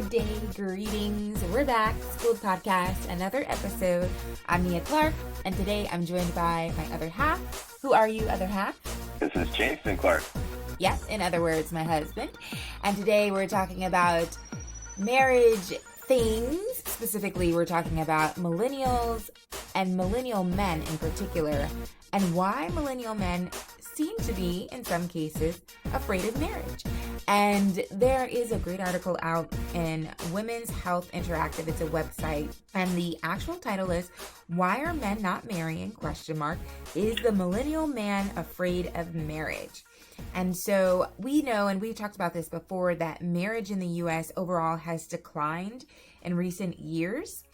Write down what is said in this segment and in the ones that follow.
good day, greetings. We're back, School Podcast, another episode. I'm Nia Clark, and today I'm joined by my other half. Who are you, other half? This is Jason Clark. Yes, in other words, my husband. And today we're talking about marriage things. Specifically, we're talking about millennials and millennial men in particular, and why millennial men seem to be, in some cases, afraid of marriage. And there is a great article out in Women's Health Interactive. It's a website, and the actual title is "Why Are Men Not Marrying? Is the Millennial Man Afraid of Marriage?" And so we know, and we talked about this before, that marriage in the U.S. overall has declined in recent years.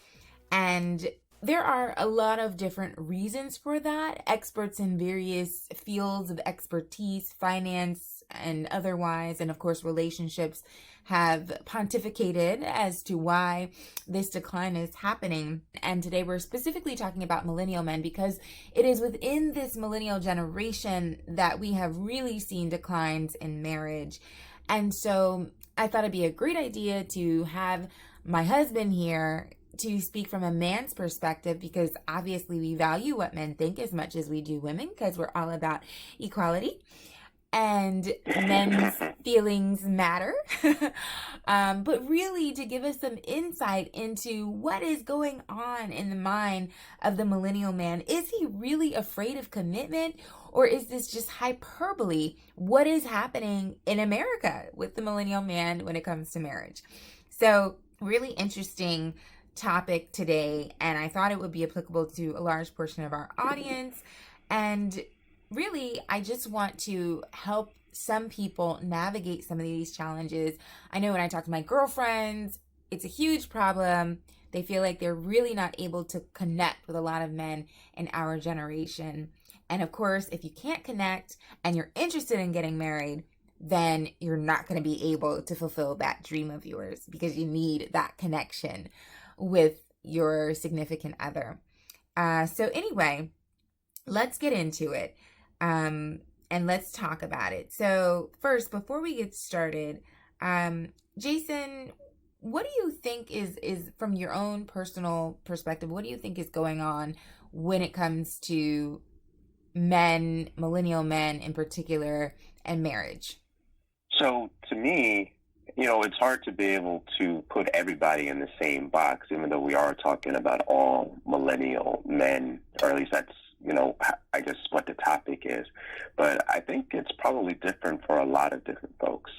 And there are a lot of different reasons for that. Experts in various fields of expertise, finance and otherwise, and of course relationships, have pontificated as to why this decline is happening. And today we're specifically talking about millennial men because it is within this millennial generation that we have really seen declines in marriage. And so I thought it'd be a great idea to have my husband here to speak from a man's perspective, because obviously we value what men think as much as we do women, because we're all about equality and men's feelings matter. But really to give us some insight into what is going on in the mind of the millennial man. Is he really afraid of commitment, or is this just hyperbole? What is happening in America with the millennial man when it comes to marriage? So really interesting topic today, and I thought it would be applicable to a large portion of our audience. And really, I just want to help some people navigate some of these challenges. I know when I talk to my girlfriends, it's a huge problem. They feel like they're really not able to connect with a lot of men in our generation. And of course, if you can't connect and you're interested in getting married, then you're not going to be able to fulfill that dream of yours, because you need that connection with your significant other. So anyway, let's get into it, and let's talk about it. So first, before we get started, Jason, what do you think is from your own personal perspective, what do you think is going on when it comes to men, millennial men in particular, and marriage? So to me, it's hard to be able to put everybody in the same box, even though we are talking about all millennial men, or at least that's, I guess what the topic is. But I think it's probably different for a lot of different folks.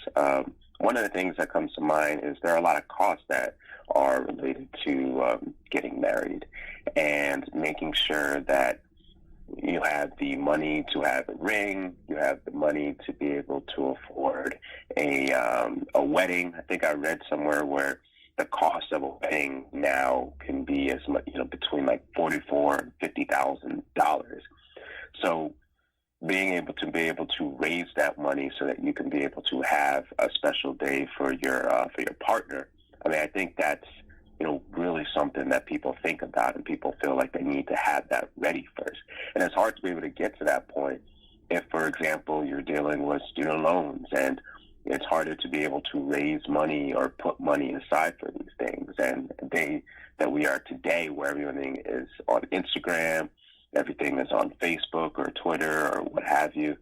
One of the things that comes to mind is there are a lot of costs that are related to getting married, and making sure that you have the money to have a ring, you have the money to be able to afford a wedding. I think I read somewhere where the cost of a wedding now can be as much, between like $44,000 and $50,000. So being able to raise that money so that you can be able to have a special day for your partner. I mean, I think that's really something that people think about, and people feel like they need to have that ready first. And it's hard to be able to get to that point if, for example, you're dealing with student loans, and it's harder to be able to raise money or put money aside for these things. And the day that we are today, where everything is on Instagram, everything is on Facebook or Twitter or what have you,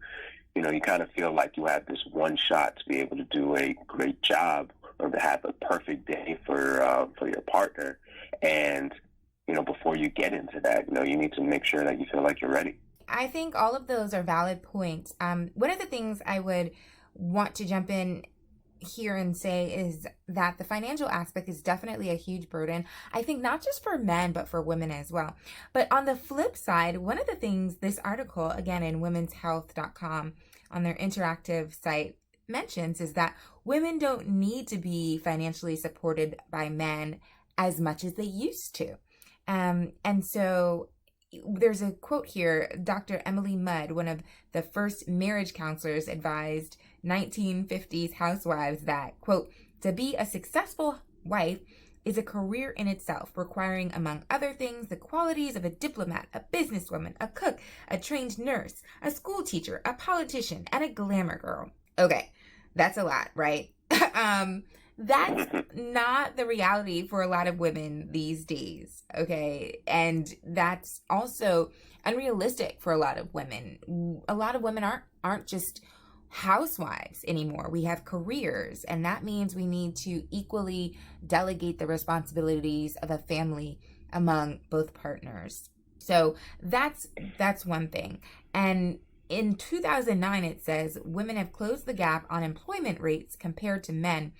you kind of feel like you have this one shot to be able to do a great job or to have a perfect day for your partner. And, before you get into that, you need to make sure that you feel like you're ready. I think all of those are valid points. One of the things I would want to jump in here and say is that the financial aspect is definitely a huge burden. I think not just for men, but for women as well. But on the flip side, one of the things this article, again, in womenshealth.com on their interactive site mentions is that women don't need to be financially supported by men as much as they used to. And so there's a quote here. Dr. Emily Mudd, one of the first marriage counselors, advised 1950s housewives that, quote, to be a successful wife is a career in itself, requiring, among other things, the qualities of a diplomat, a businesswoman, a cook, a trained nurse, a school teacher, a politician, and a glamour girl. Okay, that's a lot, right? That's not the reality for a lot of women these days, okay? And that's also unrealistic for a lot of women. A lot of women aren't just housewives anymore. We have careers, and that means we need to equally delegate the responsibilities of a family among both partners. So that's one thing. And in 2009, it says women have closed the gap on employment rates compared to men.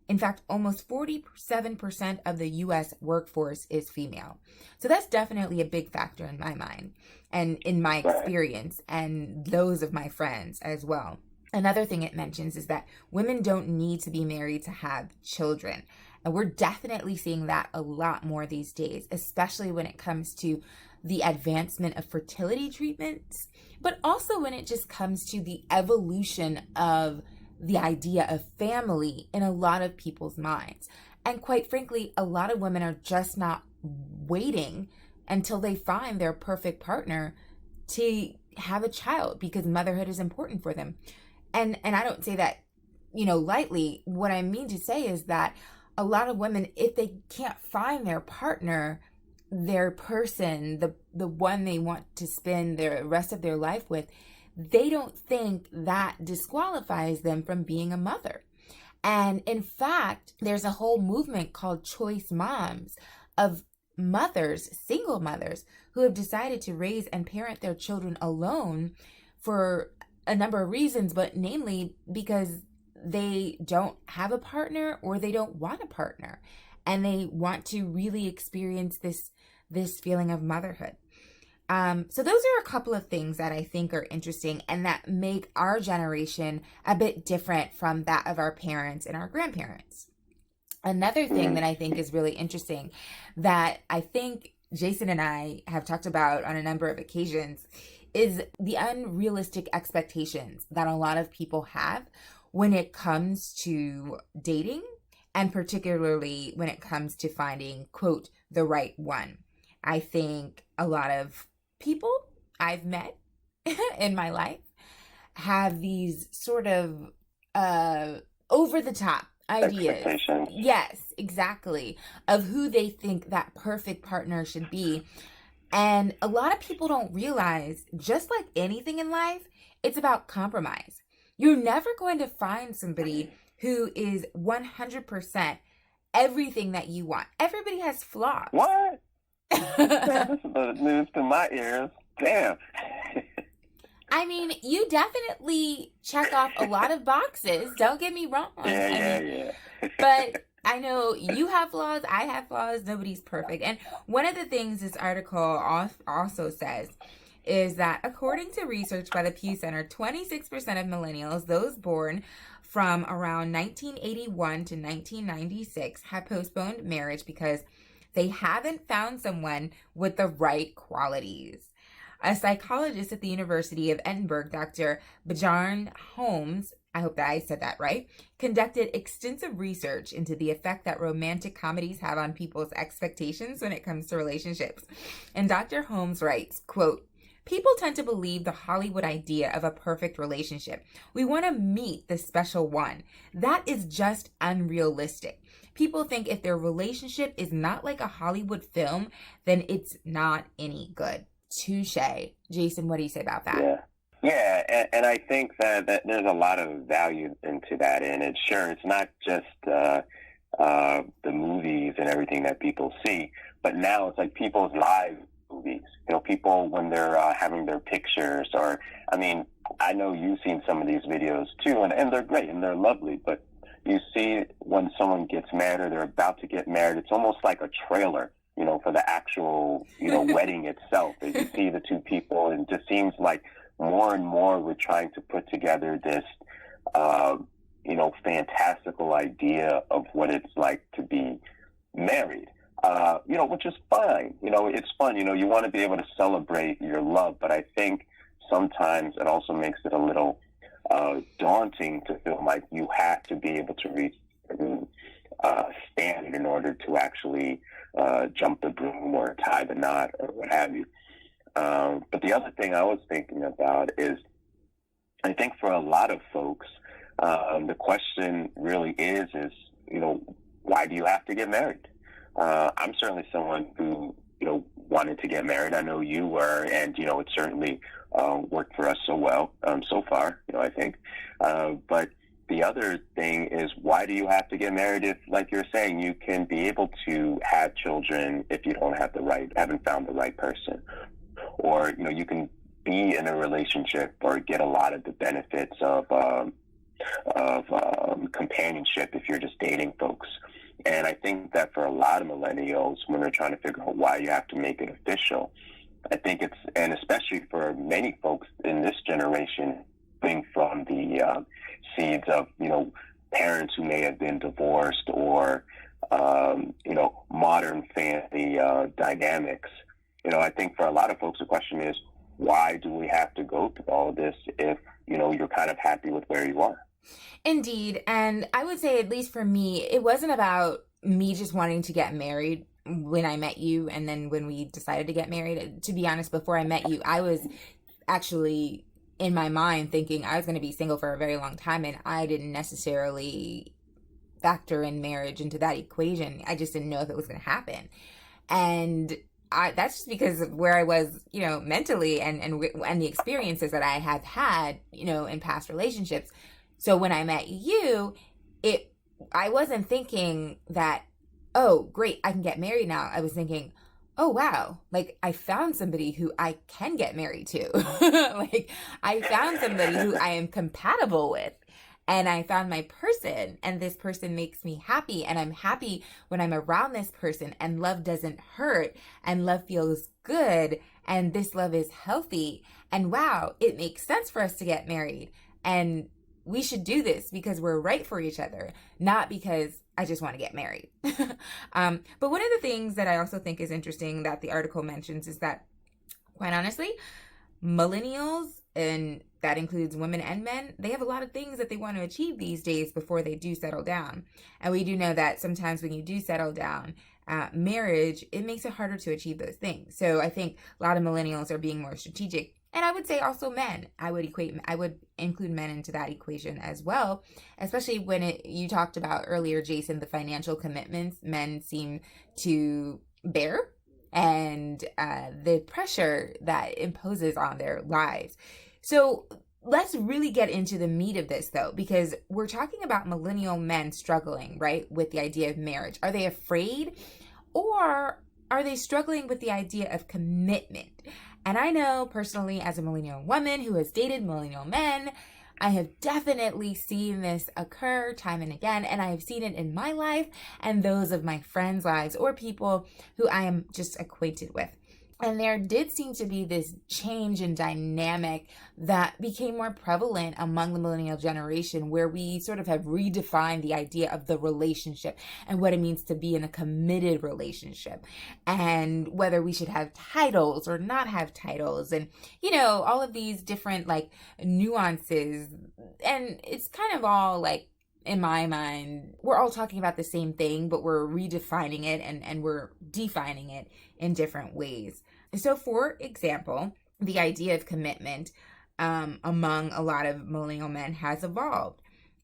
In fact, almost 47% of the U.S. workforce is female. So that's definitely a big factor in my mind and in my experience and those of my friends as well. Another thing it mentions is that women don't need to be married to have children. And we're definitely seeing that a lot more these days, especially when it comes to the advancement of fertility treatments, but also when it just comes to the evolution of the idea of family in a lot of people's minds. And quite frankly, a lot of women are just not waiting until they find their perfect partner to have a child because motherhood is important for them. And I don't say that, lightly. What I mean to say is that a lot of women, if they can't find their partner, their person, the one they want to spend the rest of their life with, they don't think that disqualifies them from being a mother. And in fact, there's a whole movement called choice moms of mothers, single mothers, who have decided to raise and parent their children alone for a number of reasons, but namely because they don't have a partner or they don't want a partner. And they want to really experience this feeling of motherhood. So those are a couple of things that I think are interesting and that make our generation a bit different from that of our parents and our grandparents. Another thing that I think is really interesting that I think Jason and I have talked about on a number of occasions is the unrealistic expectations that a lot of people have when it comes to dating, and particularly when it comes to finding, quote, the right one. I think a lot of people I've met in my life have these sort of over the top ideas. Yes, exactly. Of who they think that perfect partner should be. And a lot of people don't realize, just like anything in life, it's about compromise. You're never going to find somebody who is 100% everything that you want. Everybody has flaws. What? Man, this is the news to my ears. Damn. I mean, you definitely check off a lot of boxes. Don't get me wrong. Yeah. But I know you have flaws. I have flaws. Nobody's perfect. And one of the things this article also says is that according to research by the Pew Center, 26% of millennials, those born from around 1981 to 1996, have postponed marriage because they haven't found someone with the right qualities. A psychologist at the University of Edinburgh, Dr. Bjarne Holmes, I hope that I said that right, conducted extensive research into the effect that romantic comedies have on people's expectations when it comes to relationships. And Dr. Holmes writes, quote, "People tend to believe the Hollywood idea of a perfect relationship. We want to meet the special one. That is just unrealistic. People think if their relationship is not like a Hollywood film, then it's not any good." Touche. Jason, what do you say about that? Yeah, and I think that there's a lot of value into that, and it's not just the movies and everything that people see, but now it's like people's live movies. People when they're having their pictures, or I know you've seen some of these videos too, and they're great and they're lovely, but you see when someone gets married or they're about to get married, it's almost like a trailer, for the actual, wedding itself. As you see the two people, and it just seems like more and more we're trying to put together this, fantastical idea of what it's like to be married, which is fine. It's fun. You want to be able to celebrate your love, but I think sometimes it also makes it a little daunting to feel like you have to be able to reach a standard in order to actually jump the broom or tie the knot or what have you. But the other thing I was thinking about is, I think for a lot of folks, the question really is why do you have to get married? I'm certainly someone who, wanted to get married. I know you were, and, it certainly worked for us so well so far, I think. But the other thing is, why do you have to get married if, like you're saying, you can be able to have children if you haven't found the right person? Or, you can be in a relationship or get a lot of the benefits of companionship if you're just dating folks. And I think that for a lot of millennials, when they're trying to figure out why you have to make it official, I think and especially for many folks in this generation, coming from the seeds of, parents who may have been divorced or, modern family dynamics. I think for a lot of folks, the question is, why do we have to go through all of this if, you're kind of happy with where you are? Indeed. And I would say, at least for me, it wasn't about me just wanting to get married when I met you and then when we decided to get married. To be honest, before I met you, I was actually in my mind thinking I was going to be single for a very long time, and I didn't necessarily factor in marriage into that equation. I just didn't know if it was going to happen. And that's just because of where I was, mentally and the experiences that I have had, in past relationships. So when I met you, I wasn't thinking that, oh, great, I can get married now. I was thinking, oh, wow, like I found somebody who I can get married to. Like I found somebody who I am compatible with. And I found my person, and this person makes me happy, and I'm happy when I'm around this person, and love doesn't hurt, and love feels good, and this love is healthy, and wow, it makes sense for us to get married, and we should do this because we're right for each other, not because I just want to get married. But one of the things that I also think is interesting that the article mentions is that, quite honestly, millennials, and that includes women and men, they have a lot of things that they want to achieve these days before they do settle down. And we do know that sometimes when you do settle down, marriage, it makes it harder to achieve those things. So I think a lot of millennials are being more strategic. And I would say also men. I would include men into that equation as well, especially when you talked about earlier, Jason, the financial commitments men seem to bear and the pressure that imposes on their lives. So let's really get into the meat of this, though, because we're talking about millennial men struggling, right, with the idea of marriage. Are they afraid, or are they struggling with the idea of commitment? And I know personally, as a millennial woman who has dated millennial men, I have definitely seen this occur time and again, and I have seen it in my life and those of my friends' lives or people who I am just acquainted with. And there did seem to be this change in dynamic that became more prevalent among the millennial generation, where we sort of have redefined the idea of the relationship and what it means to be in a committed relationship, and whether we should have titles or not have titles, and, all of these different nuances. And it's kind of all in my mind, we're all talking about the same thing, but we're redefining it and we're defining it in different ways. So, for example, the idea of commitment among a lot of millennial men has evolved.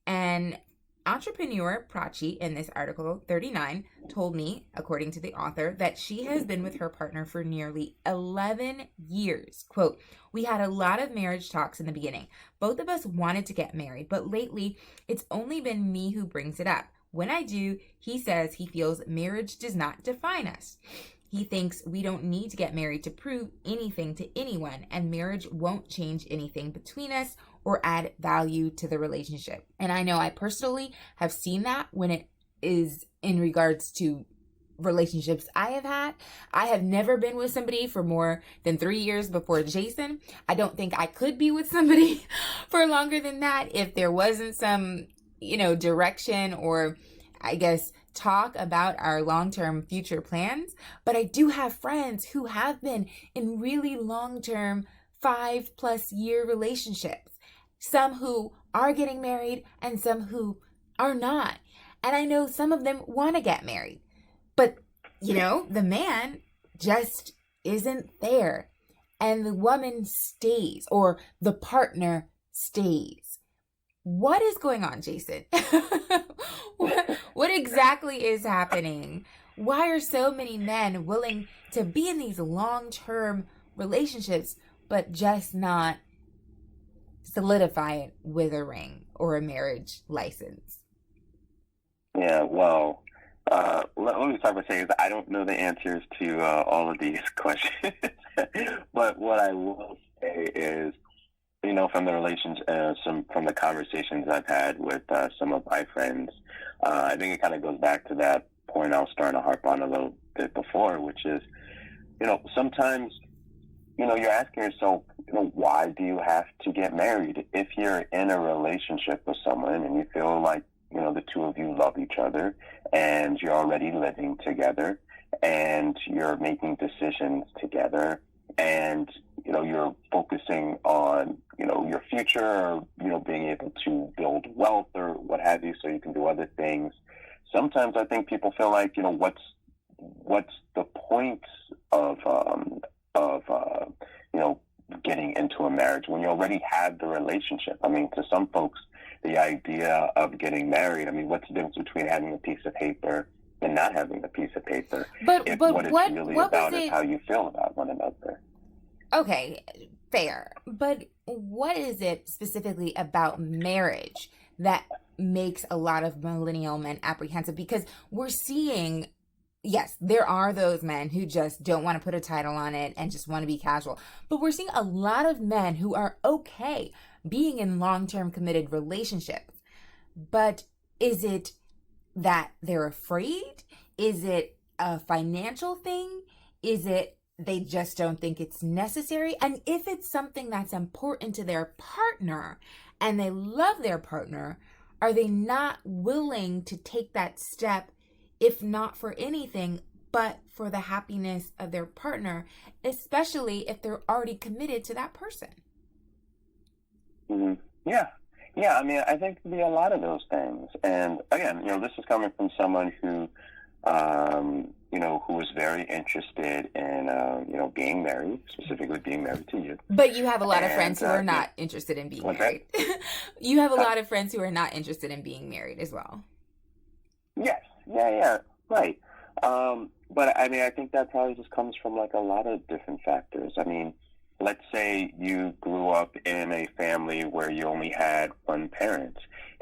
And entrepreneur Prachi, in this article 39, told me, according to the author, that she has been with her partner for nearly 11 years. Quote, "We had a lot of marriage talks in the beginning. Both of us wanted to get married, but lately it's only been me who brings it up. When I do, he says he feels marriage does not define us. He thinks we don't need to get married to prove anything to anyone, and marriage won't change anything between us or add value to the relationship." And I know I personally have seen that when it is in regards to relationships I have had. I have never been with somebody for more than 3 years before Jason. I don't think I could be with somebody for longer than that if there wasn't some, direction or, I guess, talk about our long-term future plans. But I do have friends who have been in really long-term 5+ year relationships. Some who are getting married and some who are not. And I know some of them want to get married. But, the man just isn't there. And the woman stays, or the partner stays. What is going on, Jason? What exactly is happening? Why are so many men willing to be in these long-term relationships, but just not solidify it with a ring or a marriage license? Yeah, well, let me start by saying that I don't know the answers to all of these questions, but what I will say is, from the relations, from the conversations I've had with some of my friends, I think it kind of goes back to that point I was starting to harp on a little bit before, which is, sometimes, you're asking yourself, why do you have to get married? If you're in a relationship with someone and you feel like, the two of you love each other and you're already living together and you're making decisions together and, you're focusing on, your future or, being able to build wealth or what have you so you can do other things. Sometimes I think people feel like, what's the point of getting into a marriage when you already have the relationship? I mean, to some folks, the idea of getting married, I mean, what's the difference between having a piece of paper and not having a piece of paper? But What it's really about is how you feel about one another. Okay, fair. But what is it specifically about marriage that makes a lot of millennial men apprehensive? Because we're seeing, yes, there are those men who just don't want to put a title on it and just want to be casual. But we're seeing a lot of men who are okay being in long-term committed relationships. But is it that they're afraid? Is it a financial thing? Is it they just don't think it's necessary? And if it's something that's important to their partner and they love their partner, are they not willing to take that step, if not for anything, but for the happiness of their partner, especially if they're already committed to that person? Mm-hmm. Yeah. Yeah, I mean, I think there'd be a lot of those things. And again, this is coming from someone who, who was very interested in, being married, specifically being married to you. But you have a lot of friends who are not interested in being married. You have a lot of friends who are not interested in being married as well. Yes. Yeah. Right. But I mean, I think that probably just comes from like a lot of different factors. I mean, let's say you grew up in a family where you only had one parent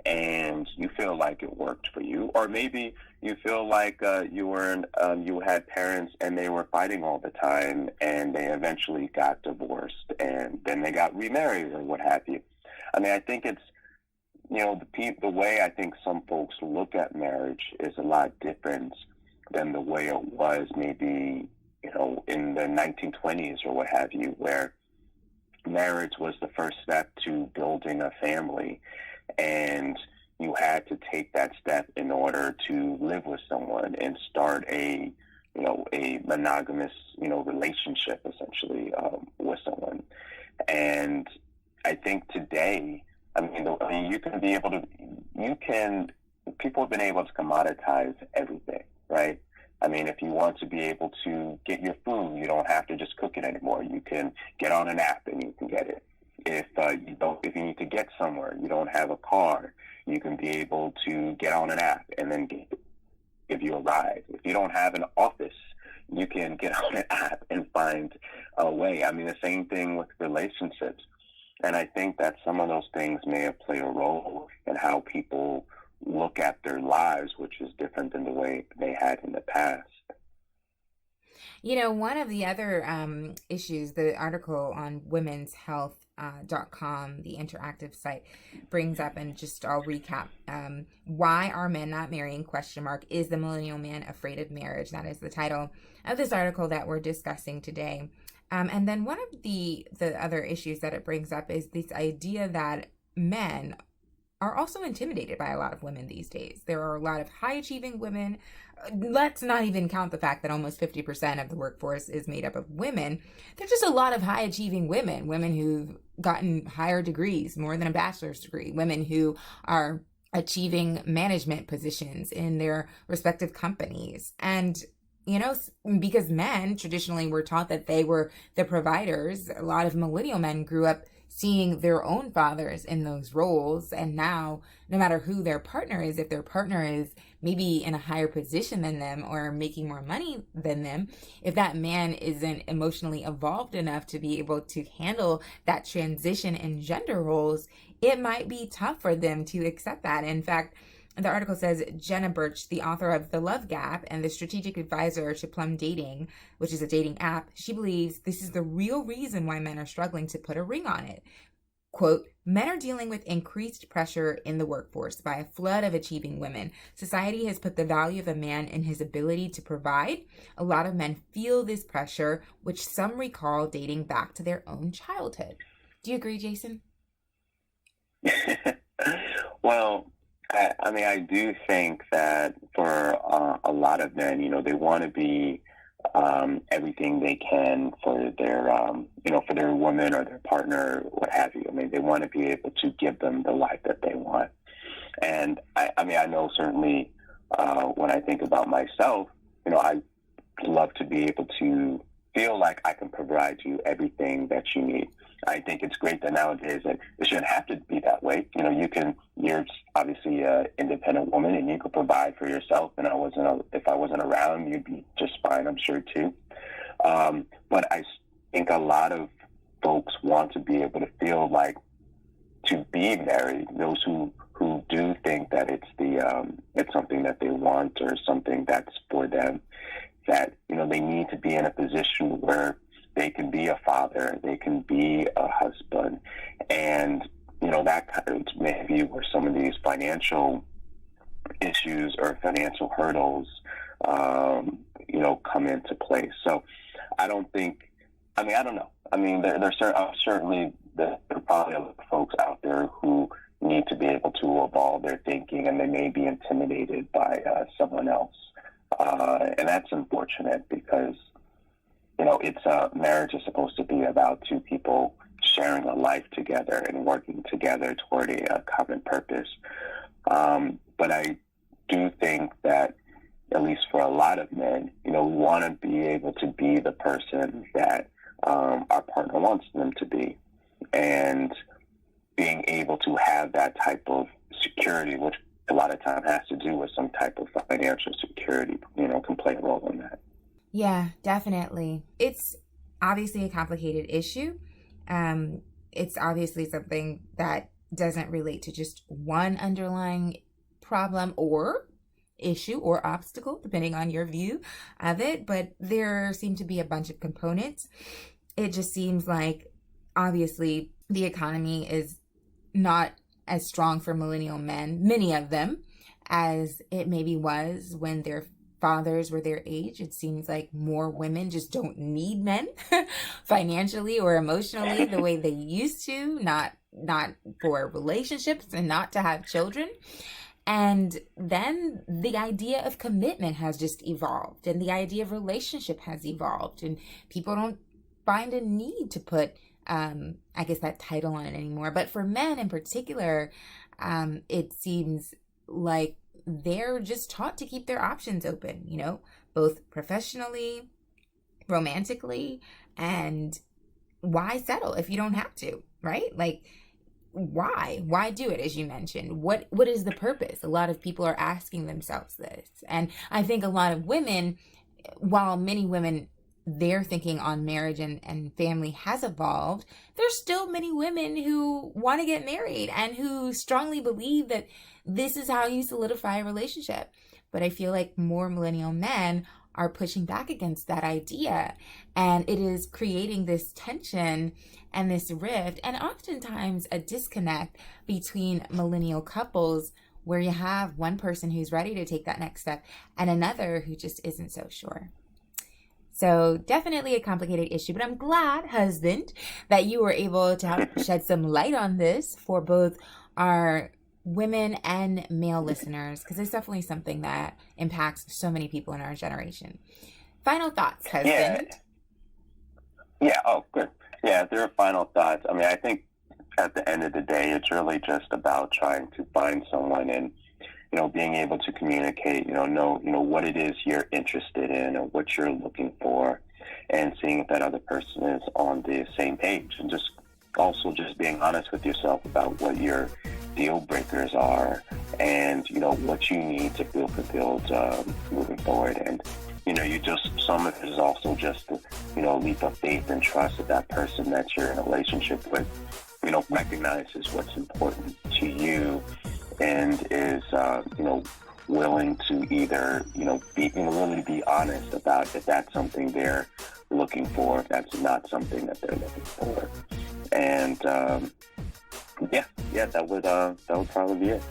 and you feel like it worked for you, or maybe you feel like you had parents and they were fighting all the time and they eventually got divorced and then they got remarried or what have you. I mean, I think it's, the way I think some folks look at marriage is a lot different than the way it was maybe in the 1920s or what have you, where marriage was the first step to building a family, and you had to take that step in order to live with someone and start a monogamous, relationship essentially with someone. And I think today, people have been able to commoditize everything, right? I mean, if you want to be able to get your food, you don't have to just cook it anymore. You can get on an app and you can get it. If you need to get somewhere, you don't have a car, you can be able to get on an app and then give you a ride. If you don't have an office, you can get on an app and find a way. I mean, the same thing with relationships. And I think that some of those things may have played a role in how people look at their lives, which is different than the way they had in the past. One of the other issues, the article on womenshealth.com, the interactive site, brings up, and just I'll recap, why are men not marrying, ? Is the millennial man afraid of marriage? That is the title of this article that we're discussing today. And then one of the other issues that it brings up is this idea that men are also intimidated by a lot of women these days. There are a lot of high-achieving women. Let's not even count the fact that almost 50% of the workforce is made up of women. There's just a lot of high-achieving women who've gotten higher degrees, more than a bachelor's degree, women who are achieving management positions in their respective companies. And because men traditionally were taught that they were the providers, a lot of millennial men grew up seeing their own fathers in those roles. And now, no matter who their partner is, if their partner is maybe in a higher position than them or making more money than them, if that man isn't emotionally evolved enough to be able to handle that transition in gender roles, it might be tough for them to accept that. In fact, the article says Jenna Birch, the author of The Love Gap and the strategic advisor to Plum Dating, which is a dating app, she believes this is the real reason why men are struggling to put a ring on it. Quote, men are dealing with increased pressure in the workforce by a flood of achieving women. Society has put the value of a man in his ability to provide. A lot of men feel this pressure, which some recall dating back to their own childhood. Do you agree, Jason? Well, I do think that for a lot of men, they want to be everything they can for their, for their woman or their partner, what have you. They want to be able to give them the life that they want. And I know certainly when I think about myself, I love to be able to feel like I can provide you everything that you need. I think it's great that nowadays that it shouldn't have to be that way. You're obviously an independent woman and you could provide for yourself. And if I wasn't around, you'd be just fine, I'm sure too. But I think a lot of folks want to be able to feel like to be married, those who do think that it's something that they want or something that's for them, that, they need to be in a position where they can be a father, they can be a husband, and that kind of maybe where some of these financial issues or financial hurdles, come into place. So I don't think. I don't know. There's certainly there are probably other folks out there who need to be able to evolve their thinking, and they may be intimidated by someone else, and that's unfortunate because. Marriage is supposed to be about two people sharing a life together and working together toward a common purpose. But I do think that, at least for a lot of men, we want to be able to be the person that our partner wants them to be. And being able to have that type of security, which a lot of time has to do with some type of financial security, can play a role in that. Yeah, definitely. It's obviously a complicated issue. It's obviously something that doesn't relate to just one underlying problem or issue or obstacle, depending on your view of it. But there seem to be a bunch of components. It just seems like, obviously, the economy is not as strong for millennial men, many of them, as it maybe was when their fathers were their age. It seems like more women just don't need men financially or emotionally the way they used to, not for relationships and not to have children. And then the idea of commitment has just evolved, and the idea of relationship has evolved, and people don't find a need to put that title on it anymore. But for men in particular, it seems like they're just taught to keep their options open, both professionally, romantically, and why settle if you don't have to, right? Like, why do it? As you mentioned, what is the purpose? A lot of people are asking themselves this. And I think a lot of women, while many women, their thinking on marriage and family has evolved, there's still many women who want to get married and who strongly believe that this is how you solidify a relationship. But I feel like more millennial men are pushing back against that idea, and it is creating this tension and this rift, and oftentimes a disconnect between millennial couples, where you have one person who's ready to take that next step and another who just isn't so sure. So definitely a complicated issue, but I'm glad, husband, that you were able to help shed some light on this for both our women and male listeners, because it's definitely something that impacts so many people in our generation. Final thoughts, husband? Yeah. Oh, good. Yeah, there are final thoughts. I think at the end of the day, it's really just about trying to find someone and, being able to communicate, know what it is you're interested in or what you're looking for, and seeing if that other person is on the same page, and just also just being honest with yourself about what your deal breakers are, and what you need to feel fulfilled moving forward. And some of it is also just leap of faith and trust that that person that you're in a relationship with recognizes what's important to you, and is willing to either really be honest about if that's something they're looking for, if that's not something that they're looking for. And that would probably be it.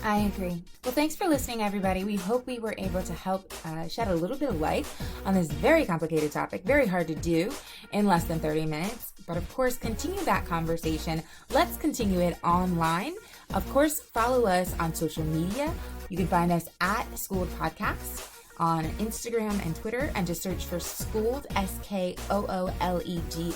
I agree. Well, thanks for listening, everybody. We hope we were able to help shed a little bit of light on this very complicated topic, very hard to do in less than 30 minutes. But of course, continue that conversation. Let's continue it online. Of course, follow us on social media. You can find us at Schooled Podcasts on Instagram and Twitter, and just search for Schooled, SKOOLED,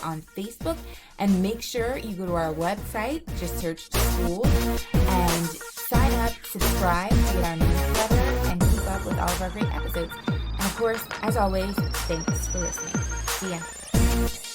on Facebook. And make sure you go to our website, just search Schooled, and sign up, subscribe to get our newsletter, and keep up with all of our great episodes. And of course, as always, thanks for listening. See ya.